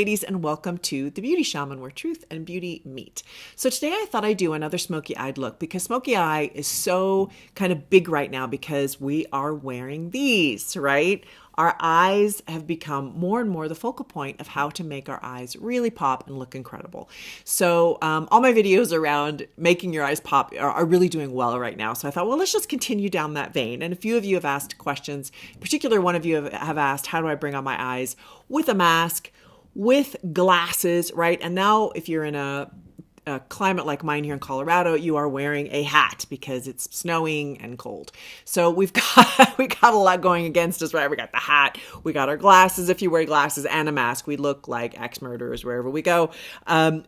ladies, and welcome to The Beauty Shaman, where truth and beauty meet. So today I thought I'd do another smoky eyed look because smoky eye is so kind of big right now because we are wearing these, right? Our eyes have become more and more the focal point of how to make our eyes really pop and look incredible. So all my videos around making your eyes pop are really doing well right now. So I thought, well, let's just continue down that vein. And a few of you have asked questions. In particular, one of you have asked, how do I bring on my eyes with a mask, with glasses, right? And now if you're in a climate like mine here in Colorado, you are wearing a hat because it's snowing and cold. So we got a lot going against us, right? We got the hat, we got our glasses. If you wear glasses and a mask, we look like ex-murderers wherever we go.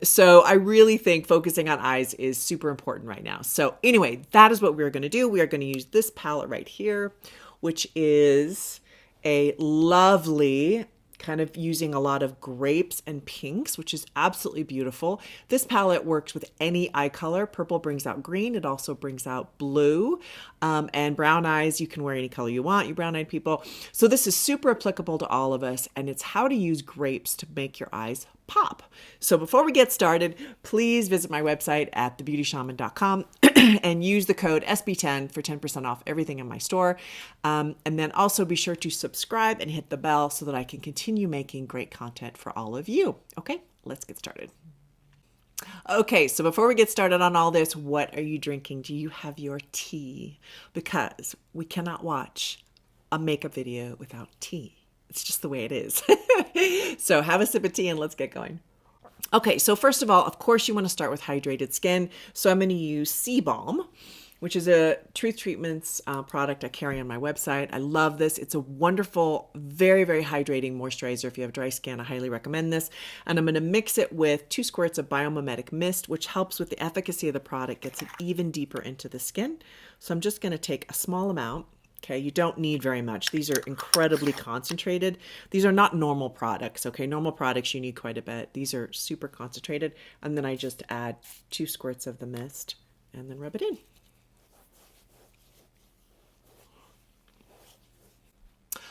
So I really think focusing on eyes is super important right now. So anyway, that is what we're going to do. We are going to use this palette right here, which is a lovely kind of using a lot of grapes and pinks, which is absolutely beautiful. This palette works with any eye color. Purple brings out green. It also brings out blue. And brown eyes, you can wear any color you want, you brown-eyed people. So this is super applicable to all of us, and it's how to use grapes to make your eyes pop. So before we get started, please visit my website at thebeautyshaman.com and use the code SB10 for 10% off everything in my store. And then also be sure to subscribe and hit the bell so that I can continue making great content for all of you. Okay, let's get started. Okay, so before we get started on all this, what are you drinking? Do you have your tea? Because we cannot watch a makeup video without tea. It's just the way it is. So have a sip of tea and let's get going. Okay, so first of all, of course, you want to start with hydrated skin. So I'm going to use Balm, which is a Truth Treatments product I carry on my website. I love this. It's a wonderful, very, very hydrating moisturizer. If you have dry skin, I highly recommend this. And I'm going to mix it with 2 squirts of biomimetic mist, which helps with the efficacy of the product, gets it even deeper into the skin. So I'm just going to take a small amount. Okay, you don't need very much. These are incredibly concentrated. These are not normal products, okay? Normal products, you need quite a bit. These are super concentrated. And then I just add 2 squirts of the mist and then rub it in.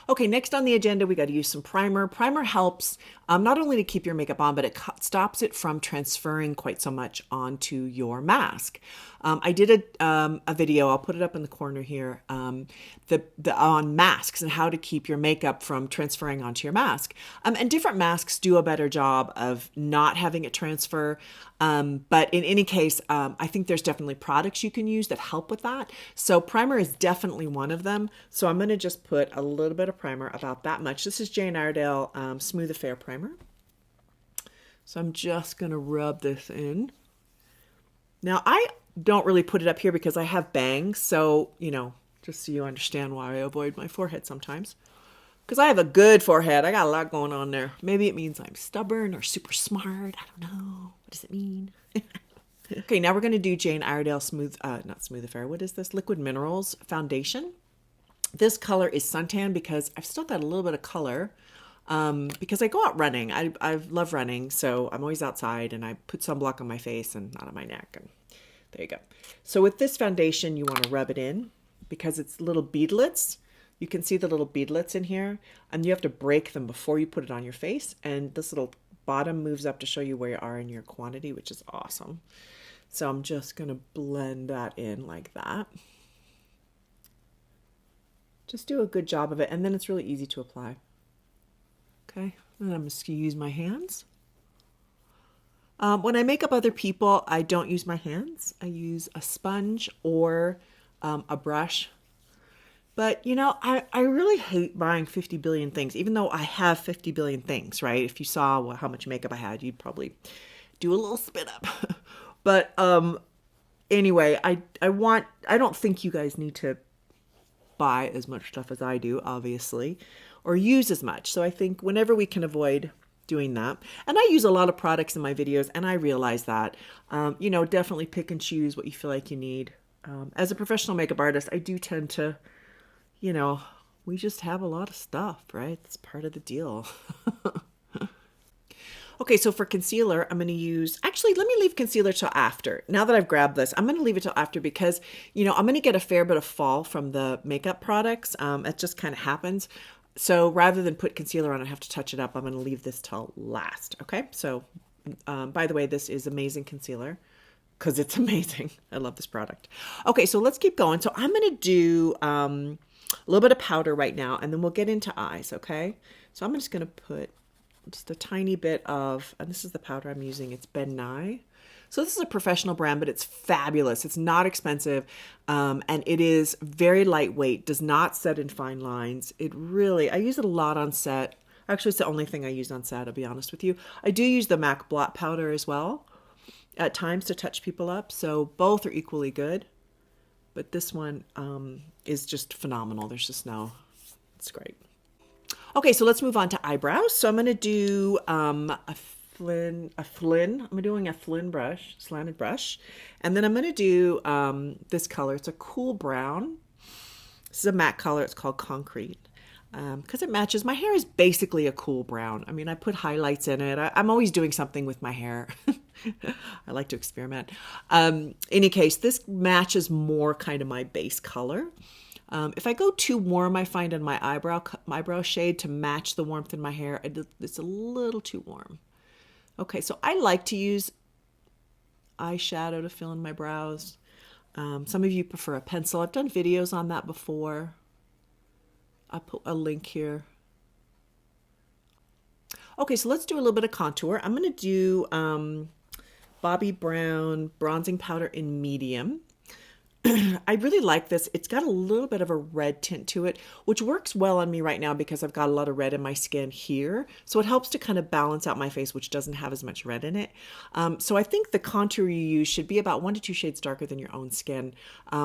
Okay, next on the agenda, we got to use some primer. Primer helps not only to keep your makeup on, but it stops it from transferring quite so much onto your mask. I did a video, I'll put it up in the corner here, on masks and how to keep your makeup from transferring onto your mask. And different masks do a better job of not having it transfer. But in any case, I think there's definitely products you can use that help with that. So primer is definitely one of them. So I'm going to just put a little bit of primer, about that much. This is Jane Ardell Smooth Affair Primer. So I'm just going to rub this in. Now, I don't really put it up here because I have bangs. So, just so you understand why I avoid my forehead sometimes. Because I have a good forehead. I got a lot going on there. Maybe it means I'm stubborn or super smart. I don't know. What does it mean? Okay, now we're going to do Jane Iredale not Smooth Affair. What is this? Liquid Minerals Foundation. This color is suntan because I've still got a little bit of color because I go out running. I love running, so I'm always outside and I put sunblock on my face and not on my neck. And there you go. So with this foundation, you want to rub it in because it's little beadlets. You can see the little beadlets in here, and you have to break them before you put it on your face. And this little bottom moves up to show you where you are in your quantity, which is awesome. So I'm just going to blend that in like that. Just do a good job of it, and then it's really easy to apply. Okay, and I'm just going to use my hands. When I make up other people, I don't use my hands. I use a sponge or a brush. But, I really hate buying 50 billion things, even though I have 50 billion things, right? If you saw how much makeup I had, you'd probably do a little spit up. But anyway, I don't think you guys need to buy as much stuff as I do, obviously, or use as much. So I think whenever we can avoid doing that, and I use a lot of products in my videos, and I realize that, definitely pick and choose what you feel like you need. As a professional makeup artist, I do tend to, we just have a lot of stuff, right? That's part of the deal. Okay, so for concealer, I'm going to use, actually, let me leave concealer till after. Now that I've grabbed this, I'm going to leave it till after because, I'm going to get a fair bit of fall from the makeup products. It just kind of happens. So rather than put concealer on and have to touch it up, I'm going to leave this till last. Okay. So, by the way, this is amazing concealer because it's amazing. I love this product. Okay. So let's keep going. So I'm going to do, a little bit of powder right now, and then we'll get into eyes. Okay. So I'm just going to put just a tiny bit of, and this is the powder I'm using. It's Ben Nye. So this is a professional brand, but it's fabulous. It's not expensive, and it is very lightweight, does not set in fine lines. I use it a lot on set. Actually, it's the only thing I use on set, I'll be honest with you. I do use the MAC blot powder as well at times to touch people up, so both are equally good. But this one is just phenomenal. There's just it's great. Okay, so let's move on to eyebrows. So I'm going to do I'm doing a Flynn brush, slanted brush. And then I'm going to do this color. It's a cool brown. This is a matte color. It's called Concrete. Because it matches. My hair is basically a cool brown. I mean, I put highlights in it. I'm always doing something with my hair. I like to experiment. Any case, this matches more kind of my base color. If I go too warm, I find in my eyebrow shade to match the warmth in my hair, it's a little too warm. Okay, so I like to use eyeshadow to fill in my brows. Some of you prefer a pencil. I've done videos on that before. I'll put a link here. Okay, so let's do a little bit of contour. I'm going to do Bobbi Brown bronzing powder in medium. I really like this. It's got a little bit of a red tint to it, which works well on me right now because I've got a lot of red in my skin here. So it helps to kind of balance out my face, which doesn't have as much red in it. So I think the contour you use should be about 1 to 2 shades darker than your own skin.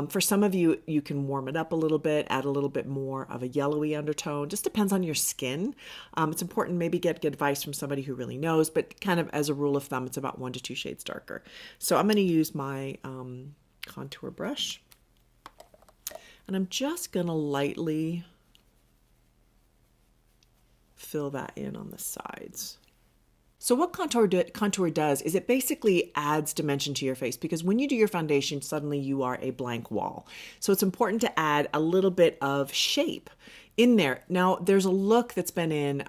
For some of you, you can warm it up a little bit, add a little bit more of a yellowy undertone. Just depends on your skin. It's important maybe get advice from somebody who really knows, but kind of as a rule of thumb, it's about 1 to 2 shades darker. So I'm going to use my contour brush, and I'm just gonna lightly fill that in on the sides. So what contour does is it basically adds dimension to your face, because when you do your foundation, suddenly you are a blank wall. So it's important to add a little bit of shape in there. Now, there's a look that's been in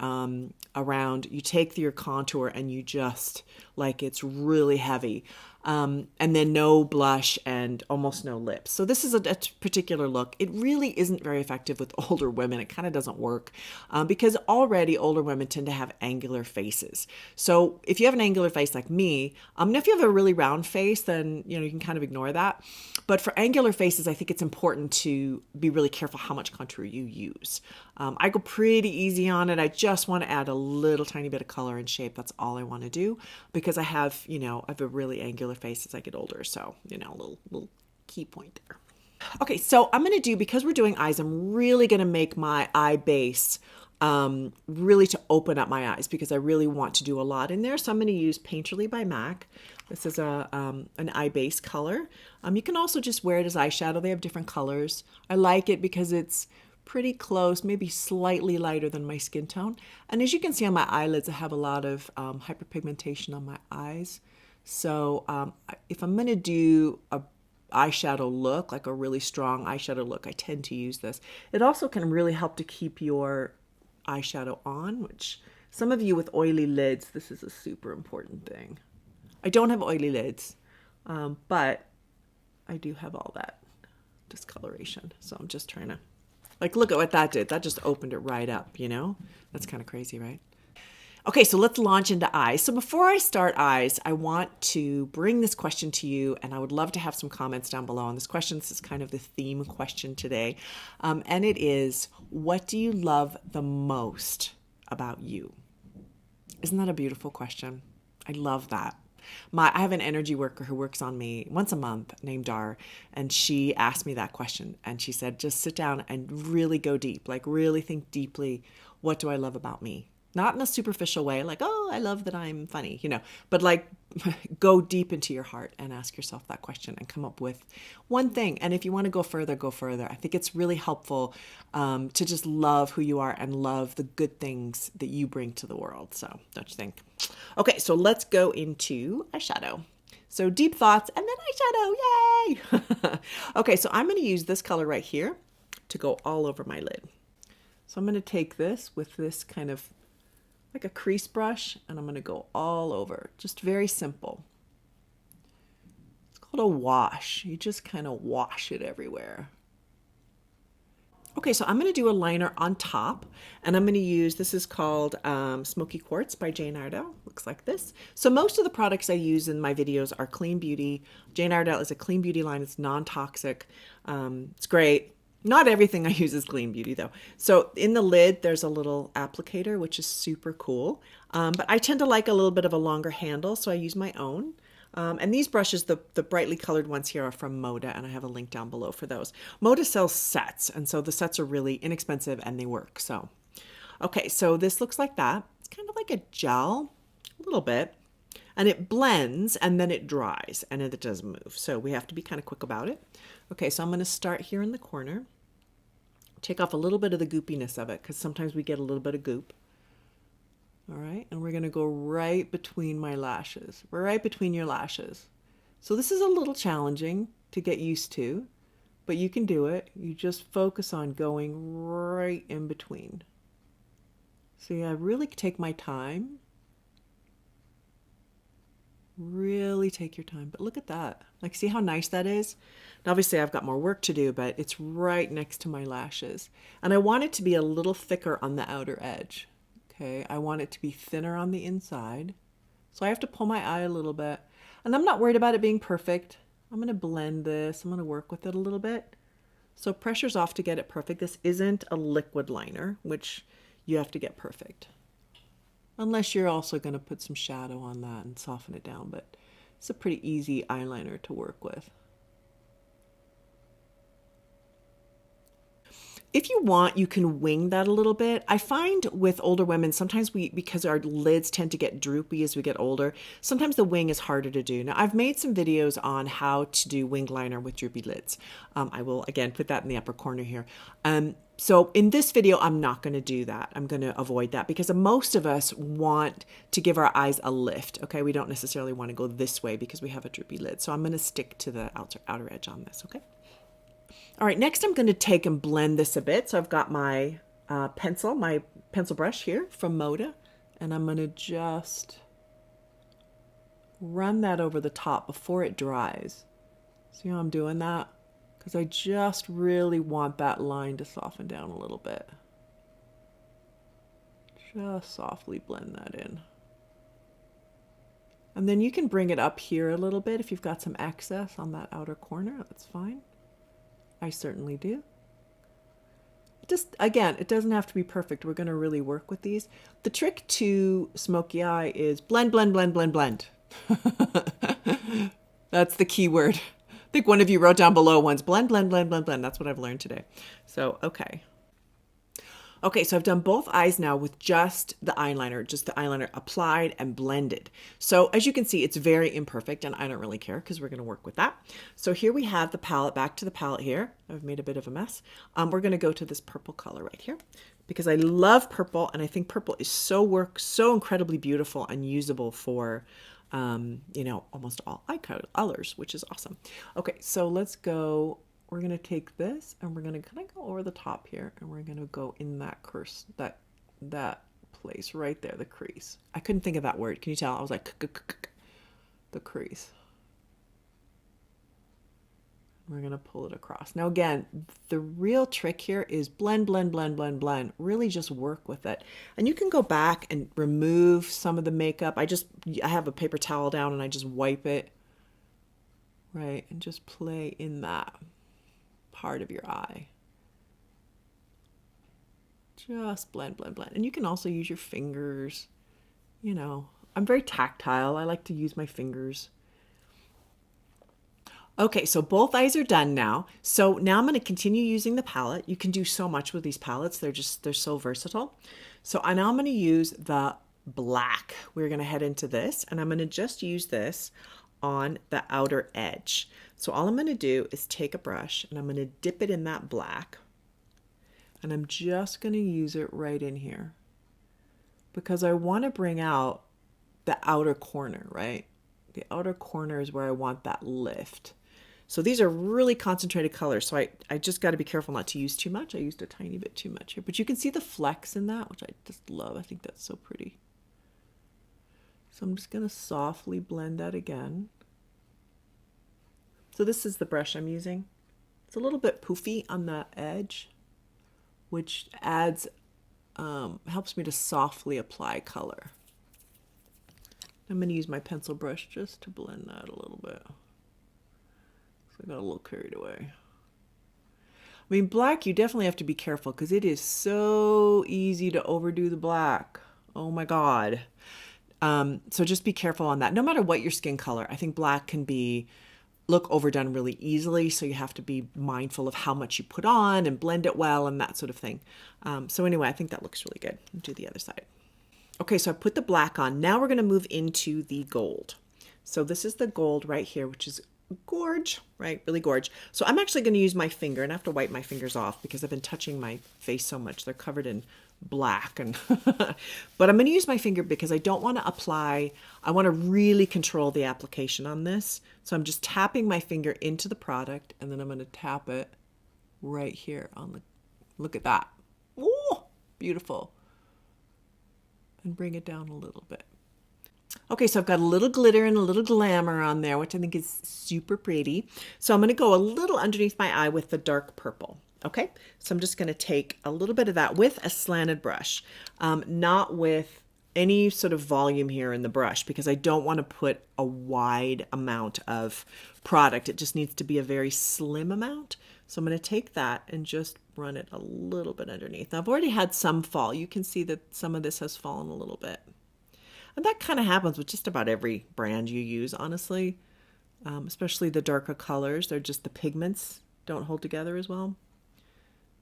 around, you take your contour and you just, like, it's really heavy. And then no blush and almost no lips. So this is a particular look. It really isn't very effective with older women. It kind of doesn't work because already older women tend to have angular faces. So if you have an angular face like me, if you have a really round face, then you can kind of ignore that. But for angular faces, I think it's important to be really careful how much contour you use. I go pretty easy on it. I just want to add a little tiny bit of color and shape. That's all I want to do because I have, I have a really angular face as I get older. So, a little key point there. Okay, so I'm going to do, because we're doing eyes, I'm really going to make my eye base really to open up my eyes because I really want to do a lot in there. So I'm going to use Painterly by MAC. This is an eye base color. You can also just wear it as eyeshadow. They have different colors. I like it because it's pretty close, maybe slightly lighter than my skin tone. And as you can see on my eyelids, I have a lot of hyperpigmentation on my eyes. So if I'm going to do a eyeshadow look, like a really strong eyeshadow look, I tend to use this. It also can really help to keep your eyeshadow on, which some of you with oily lids, this is a super important thing. I don't have oily lids, but I do have all that discoloration. So I'm just trying to, look at what that did. That just opened it right up, That's kind of crazy, right? Okay, so let's launch into eyes. So before I start eyes, I want to bring this question to you, and I would love to have some comments down below on this question. This is kind of the theme question today. And it is, what do you love the most about you? Isn't that a beautiful question? I love that. I have an energy worker who works on me once a month named Dar, and she asked me that question. And she said, just sit down and really go deep, really think deeply. What do I love about me? Not in a superficial way, oh, I love that I'm funny, but go deep into your heart and ask yourself that question and come up with one thing. And if you want to go further, go further. I think it's really helpful to just love who you are and love the good things that you bring to the world. So don't you think? Okay, so let's go into eyeshadow. So deep thoughts and then eyeshadow, yay! Okay, so I'm going to use this color right here to go all over my lid. So I'm going to take this with this kind of like a crease brush, and I'm going to go all over. Just very simple. It's called a wash. You just kind of wash it everywhere. Okay, so I'm going to do a liner on top, and I'm going to use, this is called Smoky Quartz by Jane Ardell. Looks like this. So most of the products I use in my videos are clean beauty. Jane Ardell is a clean beauty line. It's non-toxic. It's great. Not everything I use is clean beauty though. So in the lid, there's a little applicator, which is super cool. But I tend to like a little bit of a longer handle, so I use my own. And these brushes, the brightly colored ones here are from Moda, and I have a link down below for those. Moda sells sets, and so the sets are really inexpensive and they work. So, okay, so this looks like that. It's kind of like a gel, a little bit, and it blends and then it dries and it doesn't move. So we have to be kind of quick about it. Okay, so I'm going to start here in the corner, take off a little bit of the goopiness of it because sometimes we get a little bit of goop. All right, and we're going to go right between my lashes, right between your lashes. So this is a little challenging to get used to, but you can do it. You just focus on going right in between. So yeah, really take my time. Really take your time, but look at that. Like, see how nice that is? And obviously I've got more work to do, but it's right next to my lashes. And I want it to be a little thicker on the outer edge. Okay, I want it to be thinner on the inside. So I have to pull my eye a little bit. And I'm not worried about it being perfect. I'm going to blend this. I'm going to work with it a little bit. So pressure's off to get it perfect. This isn't a liquid liner, which you have to get perfect. Unless you're also going to put some shadow on that and soften it down. But it's a pretty easy eyeliner to work with. If you want, you can wing that a little bit. I find with older women, sometimes because our lids tend to get droopy as we get older, sometimes the wing is harder to do. Now, I've made some videos on how to do winged liner with droopy lids. I will, again, put that in the upper corner here. So in this video, I'm not going to do that. I'm going to avoid that because most of us want to give our eyes a lift. Okay, we don't necessarily want to go this way because we have a droopy lid. So I'm going to stick to the outer edge on this, okay? All right, next I'm going to take and blend this a bit. So I've got my pencil brush here from Moda, and I'm going to just run that over the top before it dries. See how I'm doing that? Because I just really want that line to soften down a little bit. Just softly blend that in. And then you can bring it up here a little bit if you've got some excess on that outer corner. That's fine. I certainly do. Just, again, it doesn't have to be perfect. We're going to really work with these. The trick to Smokey Eye is blend, blend, blend, blend, blend. That's the key word. I think one of you wrote down below once, blend, blend, blend, blend, blend. That's what I've learned today. So, okay. Okay, so I've done both eyes now with just the eyeliner applied and blended. So as you can see, it's very imperfect and I don't really care because we're going to work with that. So here we have the palette, back to the palette here. I've made a bit of a mess. We're going to go to this purple color right here because I love purple and I think purple is so incredibly beautiful and usable for, you know, almost all eye colors, which is awesome. Okay, so let's go. We're going to take this and we're going to kind of go over the top here and we're going to go in that that place right there, the crease. I couldn't think of that word. Can you tell? I was like, the crease. We're going to pull it across. Now again, the real trick here is blend, blend, blend, blend, blend. Really just work with it. And you can go back and remove some of the makeup. I have a paper towel down and I just wipe it, right? And just play in that part of your eye. Just blend, blend, blend. And you can also use your fingers. You know, I'm very tactile. I like to use my fingers. Okay, so both eyes are done now. So now I'm going to continue using the palette. You can do so much with these palettes. They're so versatile. So now I'm going to use the black. We're going to head into this and I'm going to just use this on the outer edge. So all I'm going to do is take a brush and I'm going to dip it in that black and I'm just going to use it right in here because I want to bring out the outer corner, right? The outer corner is where I want that lift. So these are really concentrated colors. So I just got to be careful not to use too much. I used a tiny bit too much here, but you can see the flecks in that, which I just love. I think that's so pretty. So I'm just going to softly blend that again. So this is the brush I'm using. It's a little bit poofy on the edge, which adds, helps me to softly apply color. I'm going to use my pencil brush just to blend that a little bit. So I got a little carried away. I mean, black, you definitely have to be careful because it is so easy to overdo the black. Oh my God. So just be careful on that. No matter what your skin color, I think black can look overdone really easily. So you have to be mindful of how much you put on and blend it well and that sort of thing. So anyway, I think that looks really good. I'll do the other side. Okay, so I put the black on. Now we're going to move into the gold. So this is the gold right here, which is gorge, right? Really gorge. So I'm actually going to use my finger, and I have to wipe my fingers off because I've been touching my face so much. They're covered in black. But I'm going to use my finger because I don't want to apply. I want to really control the application on this. So I'm just tapping my finger into the product, and then I'm going to tap it right here on the, look at that. Oh, beautiful. And bring it down a little bit. Okay, so I've got a little glitter and a little glamour on there, which I think is super pretty. So I'm going to go a little underneath my eye with the dark purple. Okay, so I'm just going to take a little bit of that with a slanted brush, not with any sort of volume here in the brush because I don't want to put a wide amount of product. It just needs to be a very slim amount. So I'm going to take that and just run it a little bit underneath. Now I've already had some fall. You can see that some of this has fallen a little bit. And that kind of happens with just about every brand you use, honestly, especially the darker colors. They're just the pigments don't hold together as well.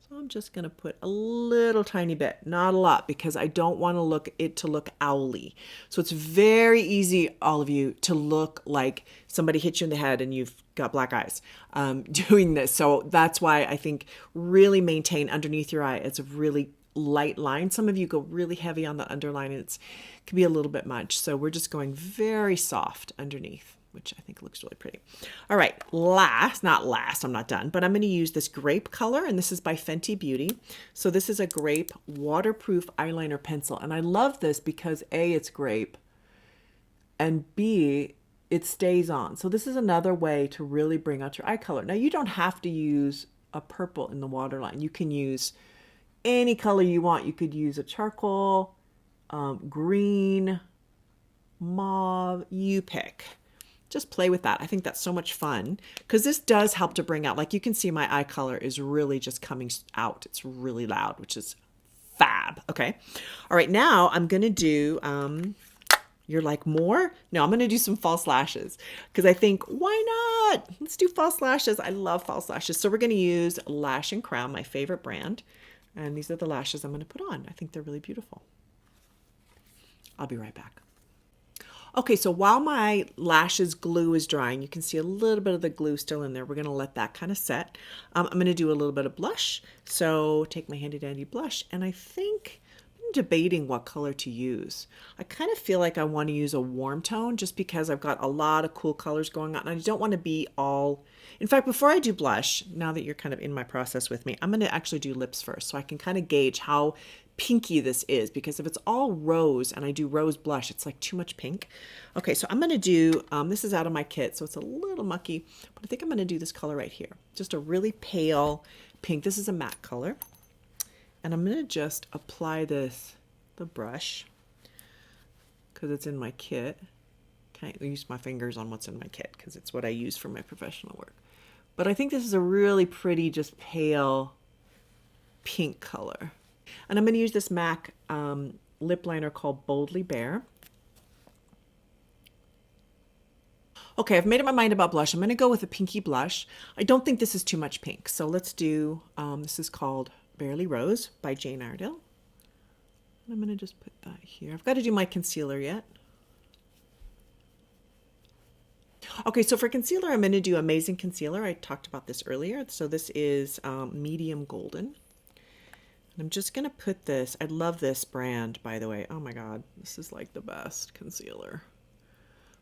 So I'm just going to put a little tiny bit, not a lot, because I don't want it to look owly. So it's very easy, all of you, to look like somebody hit you in the head and you've got black eyes doing this. So that's why I think really maintain underneath your eye. It's a really light line. Some of you go really heavy on the underline and it can be a little bit much. So we're just going very soft underneath, which I think looks really pretty. All right, not last, I'm not done, but I'm going to use this grape color, and this is by Fenty Beauty. So this is a grape waterproof eyeliner pencil, and I love this because A, it's grape, and B, it stays on. So this is another way to really bring out your eye color. Now you don't have to use a purple in the waterline. You can use any color you want. You could use a charcoal, green, mauve, you pick. Just play with that. I think that's so much fun because this does help to bring out, like you can see my eye color is really just coming out. It's really loud, which is fab. Okay. All right. Now I'm going to do, you're like more? No, I'm going to do some false lashes because I think why not? Let's do false lashes. I love false lashes. So we're going to use Lash and Crown, my favorite brand. And these are the lashes I'm going to put on. I think they're really beautiful. I'll be right back. Okay, so while my lashes glue is drying, you can see a little bit of the glue still in there. We're going to let that kind of set. I'm going to do a little bit of blush. So take my handy dandy blush, and I think I'm debating what color to use. I kind of feel like I want to use a warm tone just because I've got a lot of cool colors going on. And I don't want to be all... In fact, before I do blush, now that you're kind of in my process with me, I'm going to actually do lips first so I can kind of gauge how pinky this is, because if it's all rose and I do rose blush, it's like too much pink. Okay, so I'm going to do, this is out of my kit, so it's a little mucky, but I think I'm going to do this color right here. Just a really pale pink. This is a matte color. And I'm going to just apply the brush, because it's in my kit. Can't use my fingers on what's in my kit, because it's what I use for my professional work. But I think this is a really pretty, just pale pink color. And I'm going to use this MAC lip liner called Boldly Bare. Okay, I've made up my mind about blush. I'm going to go with a pinky blush. I don't think this is too much pink. So let's do, this is called Barely Rose by Jane Ardell. And I'm going to just put that here. I've got to do my concealer yet. Okay, so for concealer, I'm going to do Amazing Concealer. I talked about this earlier. So this is medium golden. I'm just going to put this, I love this brand, by the way. Oh my God, this is like the best concealer.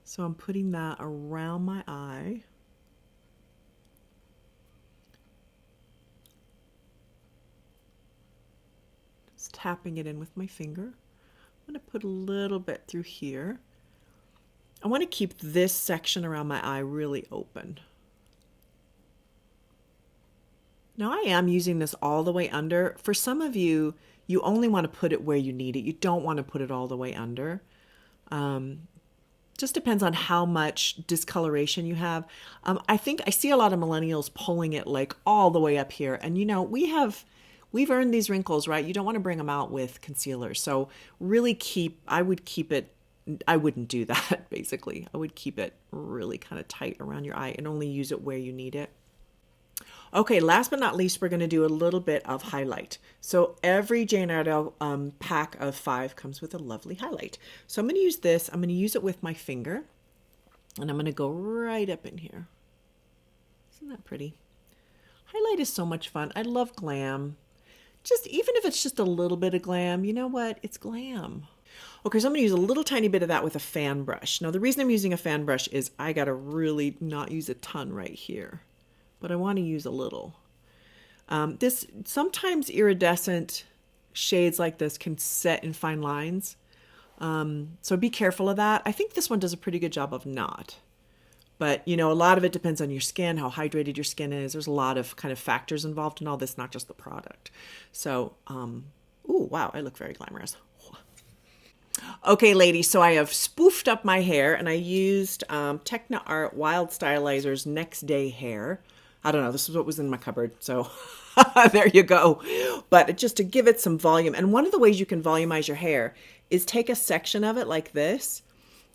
So I'm putting that around my eye. tapping it in with my finger. I'm going to put a little bit through here. I want to keep this section around my eye really open. Now I am using this all the way under. For some of you, you only want to put it where you need it. You don't want to put it all the way under. Just depends on how much discoloration you have. I think I see a lot of millennials pulling it like all the way up here. And you know, we've earned these wrinkles, right? You don't want to bring them out with concealer. So really I would keep it, I wouldn't do that basically. I would keep it really kind of tight around your eye and only use it where you need it. Okay, last but not least, we're going to do a little bit of highlight. So every Jane Ardell pack of 5 comes with a lovely highlight. So I'm going to use this. I'm going to use it with my finger. And I'm going to go right up in here. Isn't that pretty? Highlight is so much fun. I love glam. Just even if it's just a little bit of glam, you know what? It's glam. Okay, so I'm going to use a little tiny bit of that with a fan brush. Now, the reason I'm using a fan brush is I got to really not use a ton right here. But I want to use a little. This sometimes iridescent shades like this can set in fine lines. So be careful of that. I think this one does a pretty good job of not. But, you know, a lot of it depends on your skin, how hydrated your skin is. There's a lot of kind of factors involved in all this, not just the product. So, ooh, wow, I look very glamorous. Okay, ladies, so I have spoofed up my hair and I used Techna Art Wild Styliser's Next Day Hair. I don't know, this is what was in my cupboard, so there you go. But just to give it some volume, and one of the ways you can volumize your hair is take a section of it like this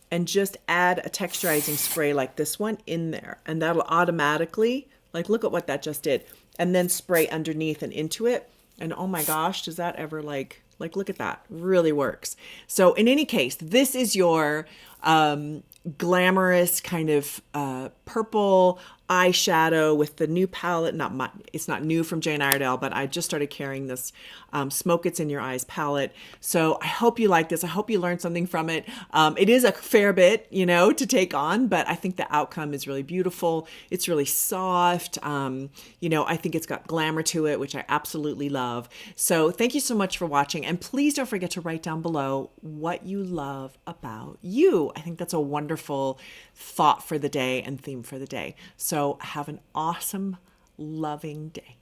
and just add a texturizing spray like this one in there. And that'll automatically, like look at what that just did, and then spray underneath and into it. And oh my gosh, does that ever like look at that, really works. So in any case, this is your glamorous kind of purple eyeshadow with the new palette. It's not new from Jane Ardell, but I just started carrying this Smoke It's in Your Eyes palette. So I hope you like this. I hope you learned something from it. It is a fair bit, you know, to take on, but I think the outcome is really beautiful. It's really soft. You know, I think it's got glamour to it, which I absolutely love. So thank you so much for watching. And please don't forget to write down below what you love about you. I think that's a wonderful thought for the day and theme for the day. So have an awesome, loving day.